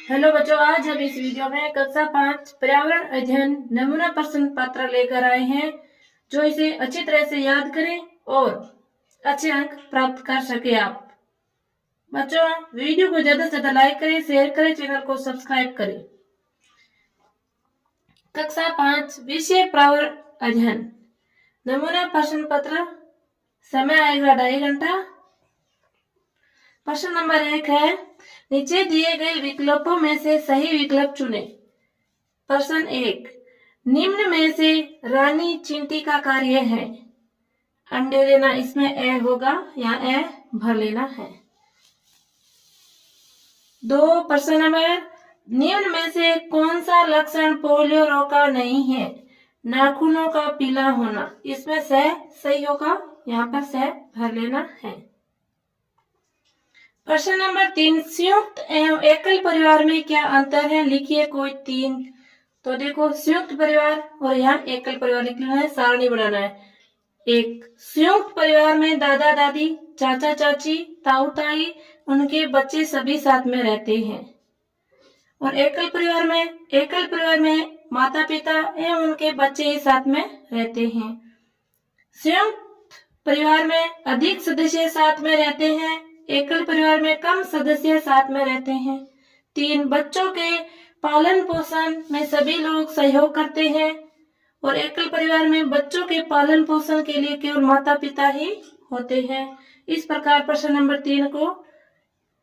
Hello बच्चों, आज हम इस वीडियो में कक्षा 5 पर्यावरण अध्ययन नमूना प्रश्न पत्र लेकर आए हैं, जो इसे अच्छी तरह से याद करें और अच्छे अंक प्राप्त कर सके। आप बच्चों वीडियो को ज्यादा से ज्यादा लाइक करें, शेयर करें, चैनल को सब्सक्राइब करें। कक्षा 5 विषय पर्यावरण अध्ययन नमूना प्रश्न पत्र, समय आएगा 2.5 घंटा। प्रश्न नंबर 1 है, नीचे दिए गए विकल्पों में से सही विकल्प चुने। प्रश्न 1, निम्न में से रानी चींटी का कार्य है। अंडे देना, इसमें ए होगा, यहाँ ए भर लेना है। 2, प्रश्न नंबर, निम्न में से कौन सा लक्षण पोलियो रोग का नहीं है। नाखूनों का पीला होना, इसमें से सही होगा, यहाँ पर से भर लेना है। प्रश्न नंबर 3, संयुक्त एवं एकल परिवार में क्या अंतर है, लिखिए कोई 3। तो देखो, संयुक्त परिवार और यहाँ एकल परिवार लिखना है, सारणी बनाना है। एक, संयुक्त परिवार में दादा दादी, चाचा चाची, ताऊ ताई, उनके बच्चे सभी साथ में रहते हैं। और एकल परिवार में माता पिता एवं उनके बच्चे ही साथ में रहते हैं। संयुक्त परिवार में अधिक सदस्य साथ में रहते हैं, एकल परिवार में कम सदस्य साथ में रहते हैं। 3, बच्चों के पालन पोषण में सभी लोग सहयोग करते हैं और एकल परिवार में बच्चों के पालन पोषण के लिए केवल माता पिता ही होते हैं। इस प्रकार प्रश्न नंबर 3 को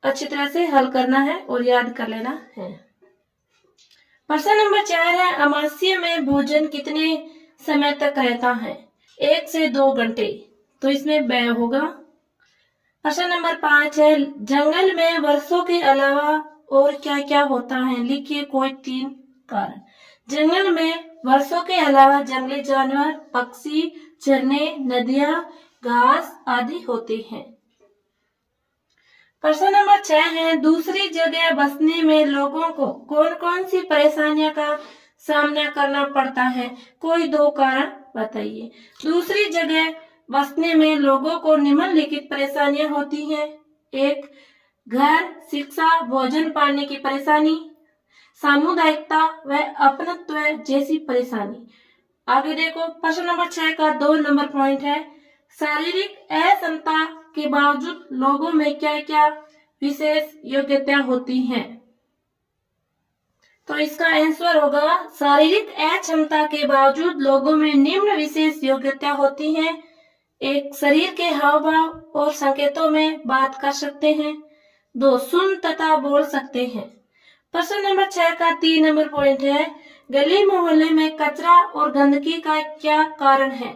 अच्छी तरह से हल करना है और याद कर लेना है। प्रश्न नंबर 4 है, अमावस्या में भोजन कितने समय तक रहता है। 1 से 2 घंटे, तो इसमें ब होगा। प्रश्न नंबर 5 है, जंगल में वर्षों के अलावा और क्या क्या होता है, लिखिए कोई 3 कारण। जंगल में वर्षों के अलावा जंगली जानवर, पक्षी, झरने, नदियां, घास आदि होते हैं। प्रश्न नंबर 6 है, दूसरी जगह बसने में लोगों को कौन कौन सी परेशानियों का सामना करना पड़ता है, कोई 2 कारण बताइए। दूसरी जगह बसने में लोगों को निम्नलिखित परेशानियां होती हैं। 1, घर, शिक्षा, भोजन पाने की परेशानी, सामुदायिकता व अपनत्व जैसी परेशानी। आगे देखो, प्रश्न नंबर 6 का 2 नंबर पॉइंट है, शारीरिक अक्षमता के बावजूद लोगों में क्या क्या विशेष योग्यता होती हैं। तो इसका आंसर होगा, शारीरिक अक्षमता के बावजूद लोगों में निम्न विशेष योग्यता होती हैं। 1, शरीर के हाव भाव और संकेतों में बात कर सकते हैं। 2, सुन तथा बोल सकते हैं। प्रश्न नंबर 6 का 3 नंबर पॉइंट है, गली मोहल्ले में कचरा और गंदगी का क्या कारण है।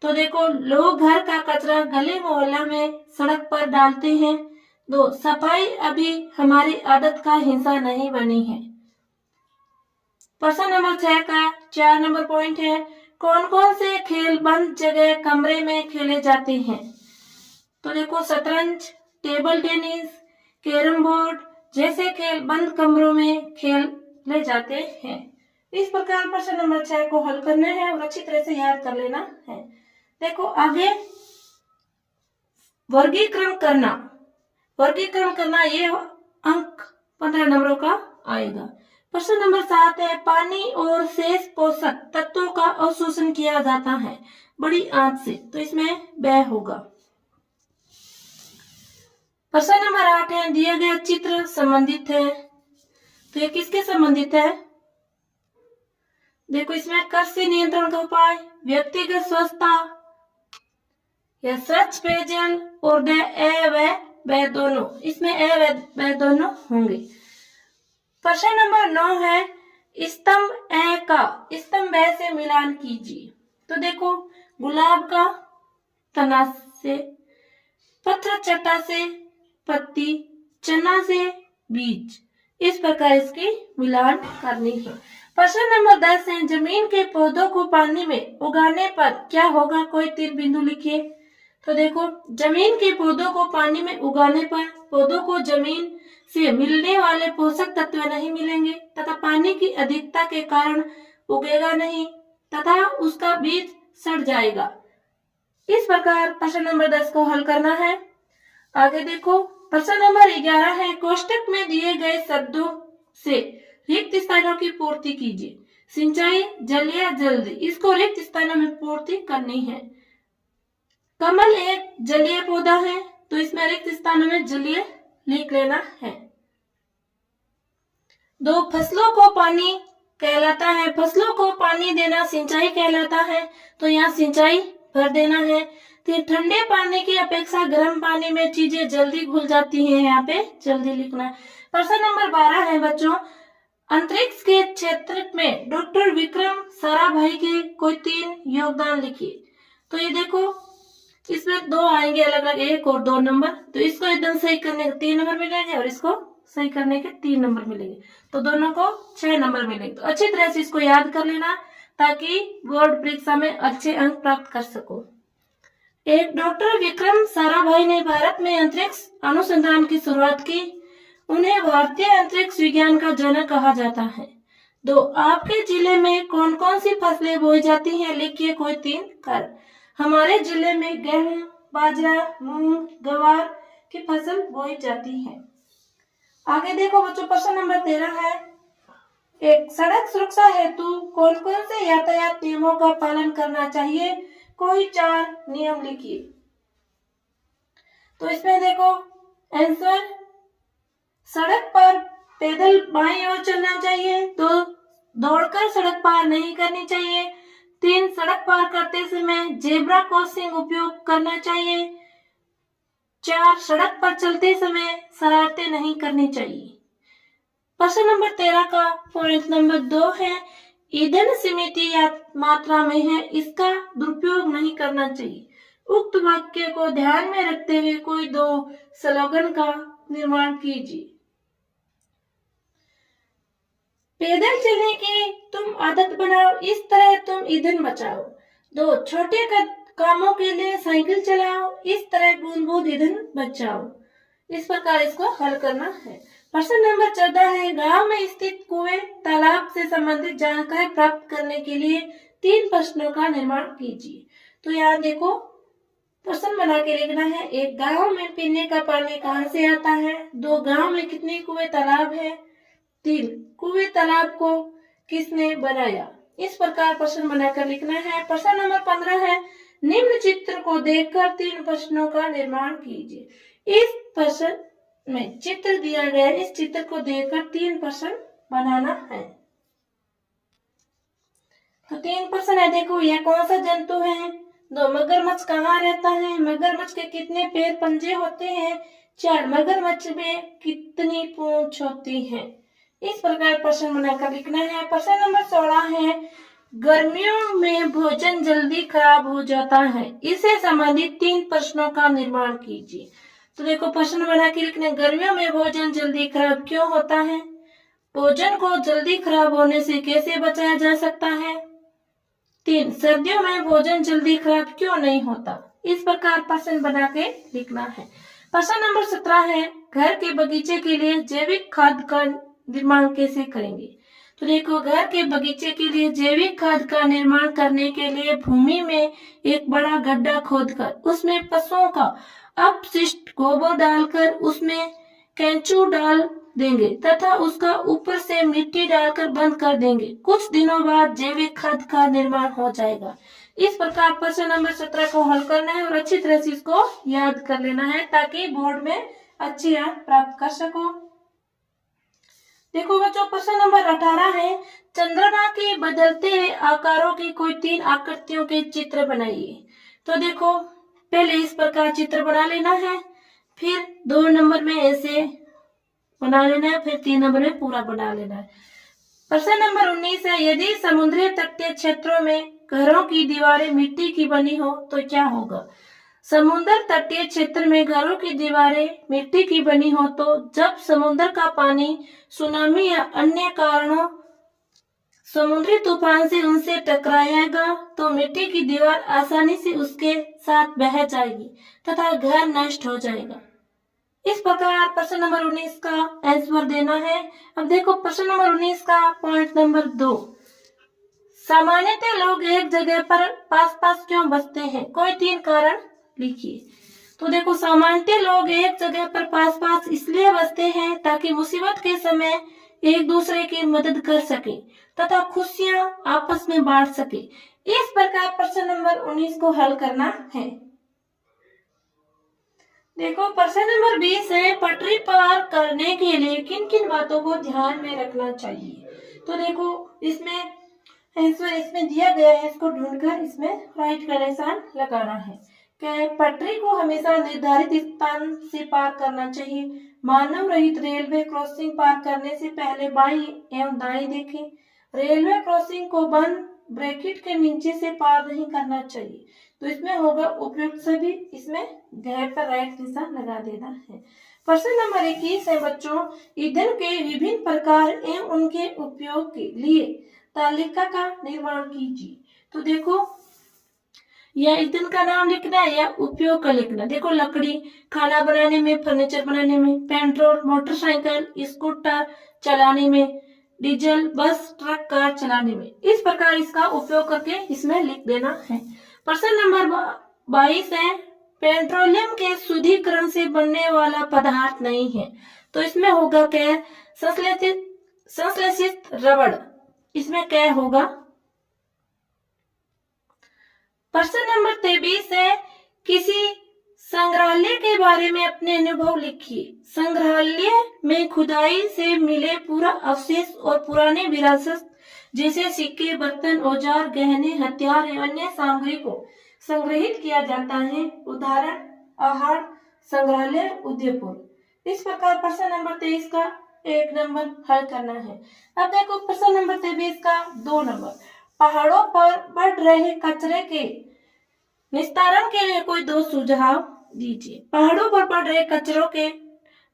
तो देखो, लोग घर का कचरा गली मोहल्ला में सड़क पर डालते हैं। 2, सफाई अभी हमारी आदत का हिस्सा नहीं बनी है। प्रश्न नंबर 6 का 4 नंबर पॉइंट है, कौन कौन से खेल बंद जगह कमरे में खेले जाते हैं। तो देखो, शतरंज, टेबल टेनिस, कैरम बोर्ड जैसे खेल बंद कमरों में खेले जाते हैं। इस प्रकार प्रश्न नंबर 6 को हल करना है और अच्छी तरह से याद कर लेना है। देखो आगे, वर्गीकरण करना ये अंक 15 नंबरों का आएगा। प्रश्न नंबर 7 है, पानी और शेष पोषक तत्वों का अवशोषण किया जाता है बड़ी आंत से, तो इसमें ब होगा। प्रश्न नंबर 8 है, दिया गया चित्र संबंधित है, तो ये किसके संबंधित है। देखो, इसमें कृषि नियंत्रण का उपाय, व्यक्तिगत स्वच्छता या स्वच्छ पेयजल और व दोनों, इसमें व दोनों होंगे। प्रश्न नंबर 9 है, स्तंभ ए का स्तंभ ब से मिलान कीजिए। तो देखो, गुलाब का तना से, पत्र चट्टा से पत्ती, चना से बीज, इस प्रकार इसकी मिलान करनी है। प्रश्न नंबर 10 है, जमीन के पौधों को पानी में उगाने पर क्या होगा, कोई 3 बिंदु लिखिए। तो देखो, जमीन के पौधों को पानी में उगाने पर पौधों को जमीन से मिलने वाले पोषक तत्व नहीं मिलेंगे तथा पानी की अधिकता के कारण उगेगा नहीं तथा उसका बीज सड़ जाएगा। इस प्रकार प्रश्न नंबर 10 को हल करना है। आगे देखो, प्रश्न नंबर 11 है, कोष्टक में दिए गए शब्दों से रिक्त स्थानों की पूर्ति कीजिए। सिंचाई जलीय जल्दी, इसको रिक्त स्थानों में पूर्ति करनी है। कमल एक जलीय पौधा है, तो इसमें रिक्त स्थानों में जलीय लिख लेना है। 2 फसलों को पानी कहलाता है, फसलों को पानी देना सिंचाई कहलाता है, तो यहाँ सिंचाई भर देना है। 3 ठंडे पानी की अपेक्षा गर्म पानी में चीजें जल्दी घुल जाती हैं, यहाँ पे जल्दी लिखना है। प्रश्न नंबर 12 है बच्चों, अंतरिक्ष के क्षेत्र में डॉक्टर विक्रम साराभाई के कोई 3 योगदान लिखिए। तो ये देखो इसमें 2 आएंगे अलग अलग, 1 और 2 नंबर, तो इसको एकदम सही करने के 3 नंबर मिलेंगे और इसको सही करने के 3 नंबर मिलेंगे, तो दोनों को 6 नंबर मिलेंगे। तो अच्छी तरह से इसको याद कर लेना ताकि बोर्ड परीक्षा में अच्छे अंक प्राप्त कर सको। एक डॉक्टर विक्रम साराभाई ने भारत में अंतरिक्ष अनुसंधान की शुरुआत की। उन्हें भारतीय अंतरिक्ष विज्ञान का जनक कहा जाता है। 2 आपके जिले में कौन कौन सी फसलें बोई जाती हैं, लिखिए कोई 3 कारण। हमारे जिले में गेहूं, बाजरा, मूंग, ज्वार की फसल बोई जाती है। आगे देखो बच्चों, प्रश्न नंबर 13 है, एक सड़क सुरक्षा हेतु कौन कौन से यातायात नियमों का पालन करना चाहिए, कोई 4 नियम लिखिए। तो इसमें देखो आंसर, सड़क पर पैदल बाईं ओर चलना चाहिए, 2 दौड़कर सड़क पार नहीं करनी चाहिए, 3 सड़क पार करते समय जेब्रा क्रॉसिंग उपयोग करना चाहिए, 4 सड़क पर चलते समय शरारतें नहीं करनी चाहिए। प्रश्न नंबर 13 का पॉइंट नंबर 2 है, ईंधन सीमित मात्रा में है, इसका दुरुपयोग नहीं करना चाहिए। उक्त वाक्य को ध्यान में रखते हुए कोई 2 स्लोगन का निर्माण कीजिए। पैदल चलने की तुम आदत बनाओ, इस तरह तुम ईंधन बचाओ। 2 छोटे कामों के लिए साइकिल चलाओ, इस तरह बूंद बूंद ईंधन बचाओ। इस प्रकार इसको हल करना है। प्रश्न नंबर 14 है, गांव में स्थित कुएं तालाब से संबंधित जानकारी प्राप्त करने के लिए 3 प्रश्नों का निर्माण कीजिए। तो यहाँ देखो प्रश्न बना के लिखना है। 1 गांव में पीने का पानी कहाँ से आता है, 2 गांव में कितने कुएं तालाब है, 3 कुएं तालाब को किसने बनाया। इस प्रकार प्रश्न बनाकर लिखना है। प्रश्न नंबर 15 है, निम्न चित्र को देखकर 3 प्रश्नों का निर्माण कीजिए। इस प्रश्न में चित्र दिया गया है, इस चित्र को देखकर 3 प्रश्न बनाना है। तो 3 प्रश्न है, देखो यह कौन सा जंतु है, 2 मगरमच्छ कहाँ रहता है, मगरमच्छ के कितने पैर पंजे होते हैं, 4 मगरमच्छ में कितनी पूंछ होती है। इस प्रकार प्रश्न बनाकर लिखना है। प्रश्न नंबर 16 है, गर्मियों में भोजन जल्दी खराब हो जाता है, इससे संबंधित 3 प्रश्नों का निर्माण कीजिए। तो देखो प्रश्न बना के लिखने, गर्मियों में भोजन जल्दी खराब क्यों होता है, भोजन को जल्दी खराब होने से कैसे बचाया जा सकता है, 3 सर्दियों में भोजन जल्दी खराब क्यों नहीं होता। इस प्रकार प्रश्न बना के लिखना है। प्रश्न नंबर 17 है, घर के बगीचे के लिए जैविक खाद का निर्माण कैसे करेंगे। तो देखो घर के बगीचे के लिए जैविक खाद का निर्माण करने के लिए भूमि में एक बड़ा गड्ढा खोदकर उसमें पशुओं का अपशिष्ट गोबर डालकर उसमें केंचू डाल देंगे तथा उसका ऊपर से मिट्टी डालकर बंद कर देंगे। कुछ दिनों बाद जैविक खाद का निर्माण हो जाएगा। इस प्रकार प्रश्न नंबर 17 को हल करना है और अच्छी तरह से इसको याद कर लेना है ताकि बोर्ड में अच्छे अंक प्राप्त कर सको। देखो बच्चों प्रश्न नंबर 18 है, चंद्रमा के बदलते आकारों की कोई 3 आकृतियों के चित्र बनाइए। तो देखो पहले इस प्रकार चित्र बना लेना है, फिर 2 नंबर में ऐसे बना लेना है, फिर 3 नंबर में पूरा बना लेना है। प्रश्न नंबर 19 है, यदि समुद्री तटीय क्षेत्रों में घरों की दीवारें मिट्टी की बनी हो तो क्या होगा। समुद्र तटीय क्षेत्र में घरों की दीवारें मिट्टी की बनी हो तो जब समुद्र का पानी सुनामी या अन्य कारणों समुद्री तूफान से उनसे टकराएगा तो मिट्टी की दीवार आसानी से उसके साथ बह जाएगी तथा घर नष्ट हो जाएगा। इस प्रकार प्रश्न नंबर 19 का आंसर देना है। अब देखो प्रश्न नंबर 19 का पॉइंट नंबर 2, सामान्यतः लोग एक जगह पर पास पास क्यों बसते हैं, कोई 3 कारण लिखिए। तो देखो सामान्यतः लोग एक जगह पर पास पास इसलिए बसते हैं ताकि मुसीबत के समय एक दूसरे की मदद कर सके तथा खुशियां आपस में बांट सके। इस प्रकार प्रश्न नंबर 19 को हल करना है। देखो प्रश्न नंबर 20 है, पटरी पार करने के लिए किन किन बातों को ध्यान में रखना चाहिए। तो देखो इसमें आंसर इसमें दिया गया है, इसको ढूंढकर इसमें राइट का निशान लगाना है। क्या है, पटरी को हमेशा निर्धारित स्थान से पार करना चाहिए। मानव रहित रेलवे क्रॉसिंग पार करने से पहले बाईं एवं दाईं देखें। रेलवे क्रॉसिंग को बंद ब्रैकेट के नीचे से पार नहीं करना चाहिए। तो इसमें होगा उपयुक्त सभी, इसमें गैप पर राइट निशान लगा देना है। प्रश्न नंबर 21 है बच्चों, ईंधन के विभिन्न प्रकार एवं उनके उपयोग के लिए तालिका का निर्माण कीजिए। तो देखो या ईंधन का नाम लिखना है या उपयोग का लिखना। देखो लकड़ी खाना बनाने में, फर्नीचर बनाने में, पेट्रोल मोटरसाइकिल स्कूटर चलाने में, डीजल बस ट्रक कार चलाने में। इस प्रकार इसका उपयोग करके इसमें लिख देना है। प्रश्न नंबर 22 है, पेट्रोलियम के शुद्धिकरण से बनने वाला पदार्थ नहीं है। तो इसमें होगा क्या, संश्लेषित रबड़। इसमें क्या होगा। प्रश्न नंबर 23 है, किसी संग्रहालय के बारे में अपने अनुभव लिखिए। संग्रहालय में खुदाई से मिले पूरा अवशेष और पुराने विरासत जैसे सिक्के, बर्तन, औजार, गहने, हथियार एवं अन्य सामग्री को संग्रहित किया जाता है। उदाहरण आहड़ संग्रहालय उदयपुर। इस प्रकार प्रश्न नंबर 23 का 1 नंबर हल करना है। अब देखो प्रश्न नंबर 23 का 2 नंबर, पहाड़ों पर बढ़ रहे कचरे के निस्तारण के लिए कोई 2 सुझाव दीजिए। पहाड़ों पर बढ़ रहे कचरों के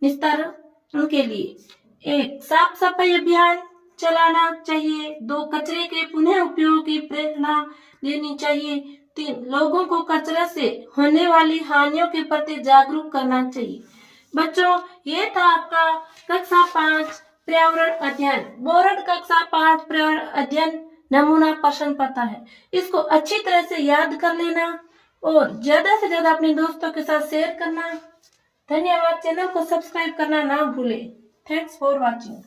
निस्तारण के लिए 1 साफ सफाई अभियान चलाना चाहिए। 2 कचरे के पुनः उपयोग की प्रेरणा देनी चाहिए। 3 लोगों को कचरा से होने वाली हानियों के प्रति जागरूक करना चाहिए। बच्चों ये था आपका कक्षा 5 पर्यावरण अध्ययन, बोर्ड कक्षा 5 पर्यावरण अध्ययन नमूना प्रश्न पत्र है। इसको अच्छी तरह से याद कर लेना और ज्यादा से ज्यादा अपने दोस्तों के साथ शेयर करना। धन्यवाद। चैनल को सब्सक्राइब करना ना भूले। Thanks for watching.